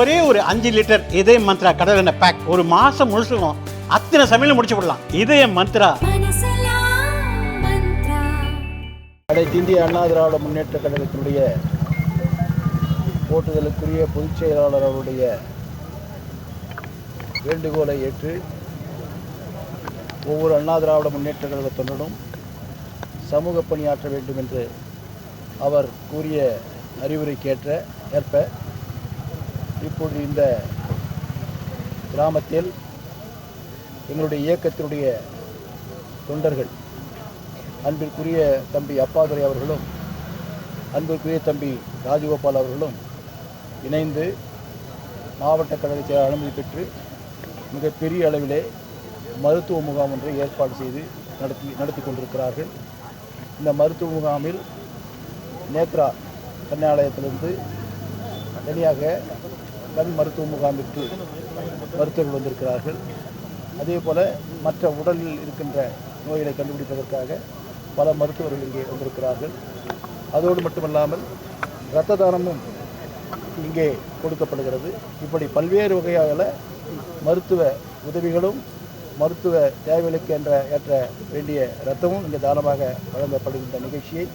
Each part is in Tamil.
ஒரே ஒரு 5 லிட்டர் இதய மந்த்ரா கடல் எண்ணெய் பேக் ஒரு மாசம் முழுசுக்கும் அத்தனை சமையல முடிச்சு விடலாம். இதய மந்த்ரா. அனைத்து இந்திய அண்ணா திராவிட முன்னேற்ற கழகத்தினுடைய போற்றுதலுக்குரிய பொதுச் செயலாளர் அவருடைய வேண்டுகோளை ஏற்று ஒவ்வொரு அண்ணா திராவிட முன்னேற்ற கழக தொண்டனும் சமூக பணியாற்ற வேண்டும் என்று அவர் கூறிய அறிவுரைக்கேற்ற ஏற்ப இப்பொழுது இந்த கிராமத்தில் எங்களுடைய இயக்கத்தினுடைய தொண்டர்கள் அன்பிற்குரிய தம்பி அப்பாதுரை அவர்களும் அன்பிற்குரிய தம்பி ராஜகோபால் அவர்களும் இணைந்து மாவட்ட கழக செயலாளர் அனுமதி பெற்று மிகப்பெரிய அளவிலே மருத்துவ முகாம் ஒன்றை ஏற்பாடு செய்து நடத்தி கொண்டிருக்கிறார்கள். இந்த மருத்துவ முகாமில் நேத்ரா கண்ணாலயத்திலிருந்து தனியாக கண் மருத்துவ முகாமிற்கு மருத்துவர்கள் வந்திருக்கிறார்கள். அதே போல் மற்ற உடலில் இருக்கின்ற நோய்களை கண்டுபிடிப்பதற்காக பல மருத்துவர்கள் இங்கே வந்திருக்கிறார்கள். அதோடு மட்டுமல்லாமல் இரத்த தானமும் இங்கே கொடுக்கப்படுகிறது. இப்படி பல்வேறு வகையான மருத்துவ உதவிகளும் மருத்துவ தேவைகளுக்கு ஏற்ற வேண்டிய இரத்தமும் இங்கே தானமாக வழங்கப்படுகின்ற நிகழ்ச்சியை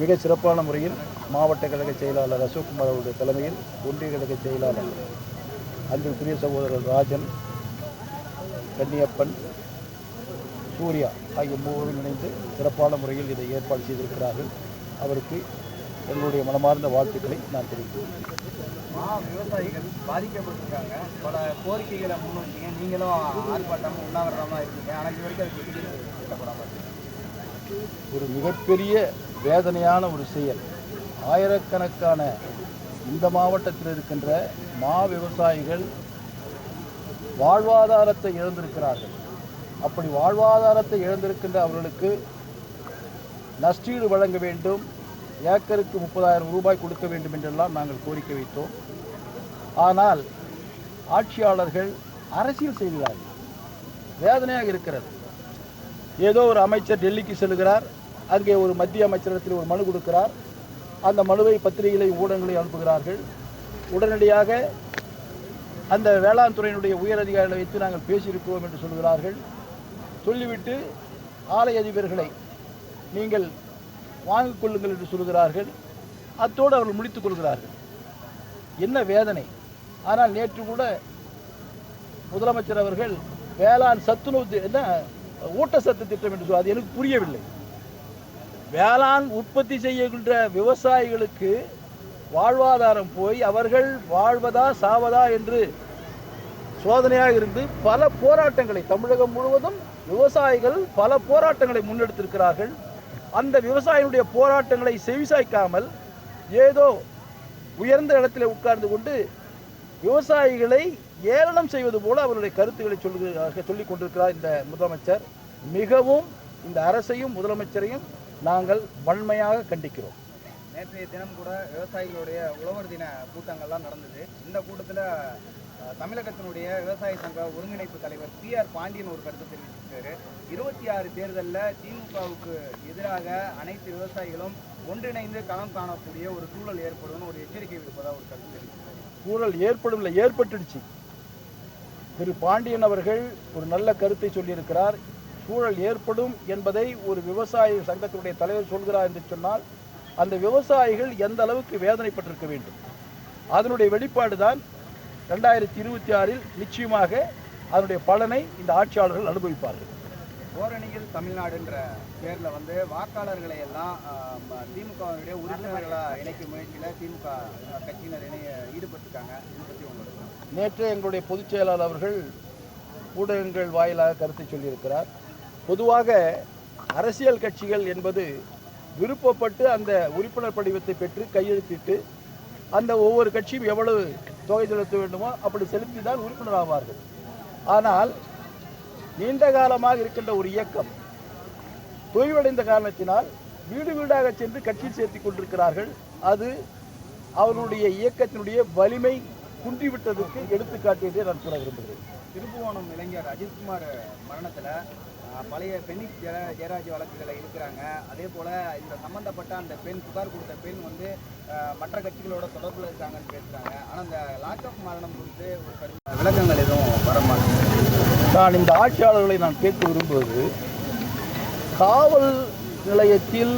மிக சிறப்பான முறையில் மாவட்ட கழக செயலாளர் அசோக்குமார் அவருடைய தலைமையில் ஒன்றிய கழக செயலாளர் அன்பிற்குரிய சகோதரர் ராஜன், கன்னியப்பன், சூர்யா ஆகிய மூவரும் இணைந்து சிறப்பான முறையில் இதை ஏற்பாடு செய்திருக்கிறார்கள். அவருக்கு எங்களுடைய மனமார்ந்த வாழ்த்துக்களை நான் தெரிவிக்கிறேன். விவசாயிகள் பாதிக்கப்பட்டிருக்காங்க. பல கோரிக்கைகளை முன்வைச்சிங்க. நீங்களும் ஆர்ப்பாட்டம் உண்ணாவிரதமாக இருக்கீங்க. ஆனால் இது வரைக்கும் ஒரு மிகப்பெரிய வேதனையான ஒரு செயல். ஆயிரக்கணக்கான இந்த மாவட்டத்தில் இருக்கின்ற விவசாயிகள் வாழ்வாதாரத்தை இழந்திருக்கிறார்கள். அப்படி வாழ்வாதாரத்தை இழந்திருக்கின்ற அவர்களுக்கு நஷ்டீடு வழங்க வேண்டும், ஏக்கருக்கு 30,000 ரூபாய் கொடுக்க வேண்டும் என்றெல்லாம் நாங்கள் கோரிக்கை வைத்தோம். ஆனால் ஆட்சியாளர்கள் அரசியல் செய்கிறார்கள். வேதனையாக இருக்கிறது. ஏதோ ஒரு அமைச்சர் டெல்லிக்கு செல்கிறார், அங்கே ஒரு மத்திய அமைச்சரிடத்தில் ஒரு மனு கொடுக்கிறார். அந்த மனுவை பத்திரிகைகளையும் ஊடகங்களையும் அனுப்புகிறார்கள். உடனடியாக அந்த வேளாண் துறையினுடைய உயர் அதிகாரிகளை வைத்து நாங்கள் பேசியிருக்கிறோம் என்று சொல்கிறார்கள். சொல்லிவிட்டு ஆலை அதிபர்களை நீங்கள் வாங்கிக் கொள்ளுங்கள் என்று சொல்கிறார்கள். அத்தோடு அவர்கள் முடித்துக் கொள்கிறார்கள். என்ன வேதனை! ஆனால் நேற்று கூட முதலமைச்சர் அவர்கள் வேளாண் சத்துணவு என்ன ஊட்டச்சத்து திட்டம் என்று அது எனக்கு புரியவில்லை. வேளாண் உற்பத்தி செய்கின்ற விவசாயிகளுக்கு வாழ்வாதாரம் போய் அவர்கள் வாழ்வதா சாவதா என்று சோதனையாக இருந்து பல போராட்டங்களை தமிழகம் முழுவதும் விவசாயிகள் பல போராட்டங்களை முன்னெடுத்திருக்கிறார்கள். அந்த விவசாயிகளுடைய போராட்டங்களை செவிசாய்க்காமல் ஏதோ உயர்ந்த இடத்தில் உட்கார்ந்து கொண்டு விவசாயிகளை ஏளனம் செய்வது போல அவருடைய கருத்துக்களை சொல்லிக் கொண்டிருக்கிறார் இந்த முதலமைச்சர். மிகவும் இந்த அரசையும் முதலமைச்சரையும் நாங்கள் வன்மையாக கண்டிக்கிறோம். நேற்றைய தினம் கூட விவசாயிகளுடைய உழவர் தின கூட்டங்கள்லாம் நடந்தது. இந்த கூட்டத்தில் தமிழகத்தினுடைய விவசாய சங்க ஒருங்கிணைப்பு தலைவர் PR பாண்டியன் ஒரு கருத்து தெரிவிச்சிருக்காரு. 26 தேர்தலில் திமுகவுக்கு எதிராக அனைத்து விவசாயிகளும் ஒன்றிணைந்து களம் காணக்கூடிய ஒரு சூழல் ஏற்படும் ஒரு எச்சரிக்கை விடுப்பதாக ஒரு கருத்து தெரிவிச்சிருக்காரு. சூழல் ஏற்படவில்லை, ஏற்பட்டுடுச்சு. திரு பாண்டியன் அவர்கள் ஒரு நல்ல கருத்தை சொல்லியிருக்கிறார். சூழல் ஏற்படும் என்பதை ஒரு விவசாய சங்கத்தினுடைய தலைவர் சொல்கிறார் என்று சொன்னால் அந்த விவசாயிகள் எந்த அளவுக்கு வேதனைப்பட்டிருக்க வேண்டும். அதனுடைய வெளிப்பாடு தான் 2026 நிச்சயமாக அதனுடைய பலனை இந்த ஆட்சியாளர்கள் அனுபவிப்பார்கள். ஓரணியில் தமிழ்நாடுன்ற பேரில் வாக்காளர்களை எல்லாம் திமுகவுடைய உறுப்பினர்களாக இணைக்கும் முயற்சியில் திமுக கட்சியினர் ஈடுபட்டிருக்காங்க. இதை பற்றி உங்களுக்கு நேற்று எங்களுடைய பொதுச் செயலாளர் அவர்கள் ஊடகங்கள் வாயிலாக கருத்தை சொல்லியிருக்கிறார். பொதுவாக அரசியல் கட்சிகள் என்பது விருப்பப்பட்டு அந்த உறுப்பினர் படிவத்தை பெற்று கையெழுத்திட்டு அந்த ஒவ்வொரு கட்சியும் எவ்வளவு தொகை செலுத்த வேண்டுமோ அப்படி செலுத்தி தான் உறுப்பினர் ஆவார்கள். ஆனால் நீண்ட காலமாக இருக்கின்ற ஒரு இயக்கம் தொய்வடைந்த காரணத்தினால் வீடு வீடாக சென்று கட்சியில் சேர்த்து கொண்டிருக்கிறார்கள். அது அவர்களுடைய இயக்கத்தினுடைய வலிமை குன்றிவிட்டதற்கு எடுத்துக்காட்டு என்றே நான் கூற விரும்புகிறேன். திருப்புவனம் இளைஞர் அஜித்குமார் மரணத்தில் பழைய பெண்ணிக் ஜெயராஜ் வழக்குகளை இருக்கிறாங்க. அதே போல் இந்த சம்மந்தப்பட்ட அந்த பெண் புகார் கொடுத்த பெண் வந்து மற்ற கட்சிகளோட தொடர்பில் இருக்காங்கன்னு பேசுகிறாங்க. ஆனால் இந்த லாக்அப் மரணம் குறித்து ஒரு விளக்கங்கள் எதுவும் வர மாட்டேங்குது. நான் இந்த ஆட்சியாளர்களை நான் கேட்க விரும்புவது, காவல் நிலையத்தில்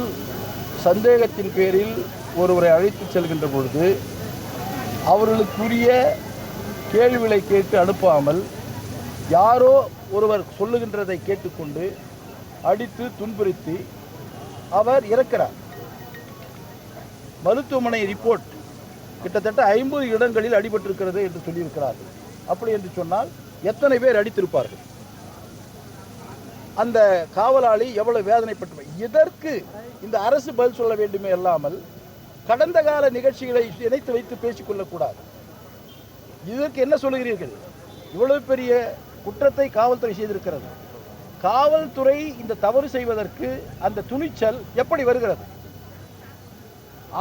சந்தேகத்தின் பேரில் ஒருவரை அழைத்து செல்கின்ற பொழுது அவர்களுக்குரிய கேள்விகளை கேட்டு அனுப்பாமல் யாரோ ஒருவர் சொல்லுகின்றதை கேட்டுக்கொண்டு அடித்து துன்புறுத்தி அவர் இறக்கிறார். மருத்துவமனை ரிப்போர்ட் கிட்டத்தட்ட 50 இடங்களில் அடிபட்டிருக்கிறது என்று சொல்லியிருக்கிறார்கள். அப்படி என்று சொன்னால் எத்தனை பேர் அடித்திருப்பார்கள்? அந்த காவலாளி எவ்வளவு வேதனைப்பட்டு, இதற்கு இந்த அரசு பதில் சொல்ல வேண்டுமே அல்லாமல் கடந்த கால நிகழ்ச்சிகளை இணைத்து வைத்து பேசிக்கொள்ளக்கூடாது. இதற்கு என்ன சொல்லுகிறீர்கள்? இவ்வளவு பெரிய குற்றத்தை காவல்துறை செய்திருக்கிறது. காவல்துறை இந்த தவறு செய்வதற்கு அந்த துணிச்சல் எப்படி வருகிறது?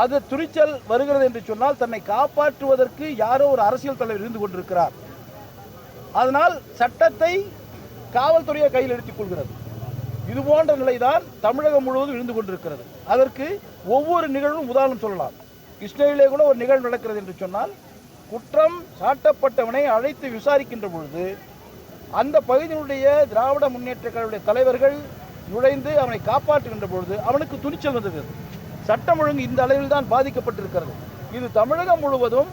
அது துணிச்சல் வருகிறது என்று சொன்னால் தன்னை காப்பாற்றுவதற்கு யாரோ ஒரு அரசியல் தலைவர் இருந்து கொண்டிருக்கிறார். அதனால் சட்டத்தை காவல்துறையை கையில் எடுத்துக் கொள்கிறது. இது போன்ற நிலைதான் தமிழகம் முழுவதும் இருந்து கொண்டிருக்கிறது. அதற்கு ஒவ்வொரு நிகழ்வும் உதாரணம் சொல்லலாம். கிருஷ்ணகிரியிலே கூட ஒரு நிகழ்வு நடக்கிறது என்று சொன்னால், குற்றம் சாட்டப்பட்டவனை அழைத்து விசாரிக்கின்ற பொழுது அந்த பகுதியினுடைய திராவிட முன்னேற்ற கழகத்துடைய தலைவர்கள் நுழைந்து அவனை காப்பாற்றுகின்ற பொழுது அவனுக்கு துணிச்சல் வந்திருக்கிறது. சட்டம் ஒழுங்கு இந்த அளவில் தான் பாதிக்கப்பட்டிருக்கிறது. இது தமிழகம் முழுவதும்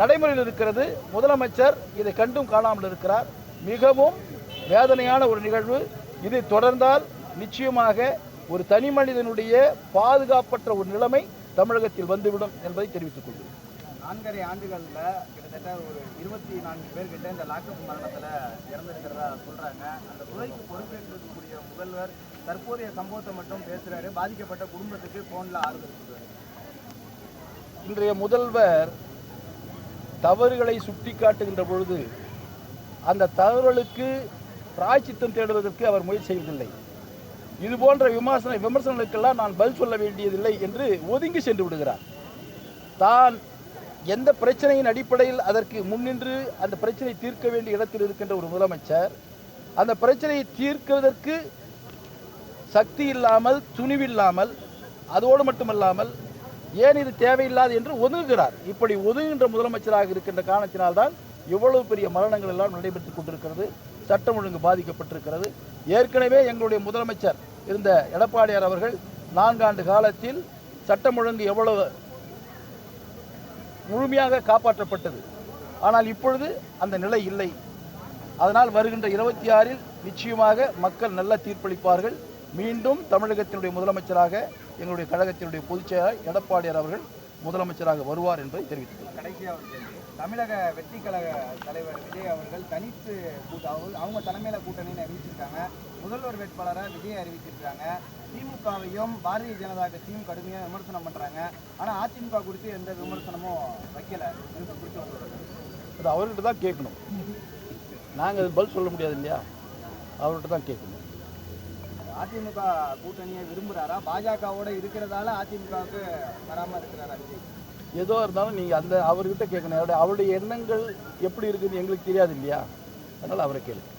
நடைமுறையில் இருக்கிறது. முதலமைச்சர் இதை கண்டும் காணாமல் இருக்கிறார். மிகவும் வேதனையான ஒரு நிகழ்வு. இது தொடர்ந்தால் நிச்சயமாக ஒரு தனி மனிதனுடைய பாதுகாப்பற்ற ஒரு நிலைமை தமிழகத்தில் வந்துவிடும் என்பதை தெரிவித்துக் கொள்கிறேன். 4.5 ஆண்டுகளில் கிட்டத்தட்ட ஒரு 24 பேர்கிட்ட இந்த லாக்அப் மரணத்தில் இறந்திருக்கிறதா சொல்கிறாங்க. அந்த துறைக்கு பொறுப்பேற்றிருக்கக்கூடிய முதல்வர் தற்போதைய சம்பவத்தை மட்டும் பேசுகிறாரு. பாதிக்கப்பட்ட குடும்பத்துக்கு ஃபோனில் ஆறுதல் சொல்கிறாரு. இன்றைய முதல்வர் தவறுகளை சுட்டி காட்டுகின்ற பொழுது அந்த தவறுகளுக்கு பிராயச்சித்தம் தேடுவதற்கு அவர் முயற்சி செய்வதில்லை. இது போன்ற விமர்சனங்களுக்கெல்லாம் நான் பதில் சொல்ல வேண்டியதில்லை என்று ஒதுங்கி சென்று விடுகிறார். தான் எந்த பிரச்சனையின் அடிப்படையில் அதற்கு முன்னின்று அந்த பிரச்சனை தீர்க்க வேண்டிய இடத்தில் இருக்கின்ற ஒரு முதலமைச்சர் அந்த பிரச்சனையை தீர்க்கிறதற்கு சக்தி இல்லாமல், துணிவில்லாமல், அதோடு மட்டுமல்லாமல் ஏன் இது தேவையில்லாது என்று ஒதுங்குகிறார். இப்படி ஒதுங்குகின்ற முதலமைச்சராக இருக்கின்ற காரணத்தினால்தான் இவ்வளவு பெரிய மரணங்கள் எல்லாம் நடைபெற்றுக் கொண்டிருக்கிறது. சட்டம் ஒழுங்கு பாதிக்கப்பட்டிருக்கிறது. ஏற்கனவே எங்களுடைய முதலமைச்சர் இருந்த எடப்பாடியார் அவர்கள் 4 ஆண்டு காலத்தில் சட்டம் ஒழுங்கு எவ்வளவு முழுமையாக காப்பாற்றப்பட்டது. ஆனால் இப்பொழுது அந்த நிலை இல்லை. அதனால் வருகின்ற 26இல் நிச்சயமாக மக்கள் நல்ல தீர்ப்பளிப்பார்கள். மீண்டும் தமிழகத்தினுடைய முதலமைச்சராக எங்களுடைய கழகத்தினுடைய பொதுச்செயலாளர் எடப்பாடியார் அவர்கள் முதலமைச்சராக வருவார் என்பதை தெரிவித்துள்ளார். கடைசியாக தமிழக வெற்றி கழக தலைவர் விஜய் அவர்கள் தனித்து அவங்க தலைமையில் கூட்டணின்னு அறிவிச்சிருக்காங்க. முதல்வர் வேட்பாளராக விஜய் அறிவிச்சிருக்காங்க. திமுகவையும் பாரதிய ஜனதா கட்சியும் கடுமையாக விமர்சனம் பண்ணுறாங்க. ஆனால் அதிமுக குறித்து எந்த விமர்சனமும் வைக்கலை. அது அவர்கிட்ட தான் கேட்கணும். நாங்கள் அது பதில் சொல்ல முடியாது இல்லையா? அவர்கிட்ட தான் கேட்கணும். அதிமுக கூட்டணியை விரும்புகிறாரா? பாஜகவோட இருக்கிறதால அதிமுகவுக்கு வராமல் இருக்கிறாரா விஜய்? ஏதோ இருந்தாலும் நீங்கள் அவர்கிட்ட கேட்கணும். அவருடைய எண்ணங்கள் எப்படி இருக்குன்னு எங்களுக்கு தெரியாது இல்லையா? அதனால் அவரை கேளுங்க.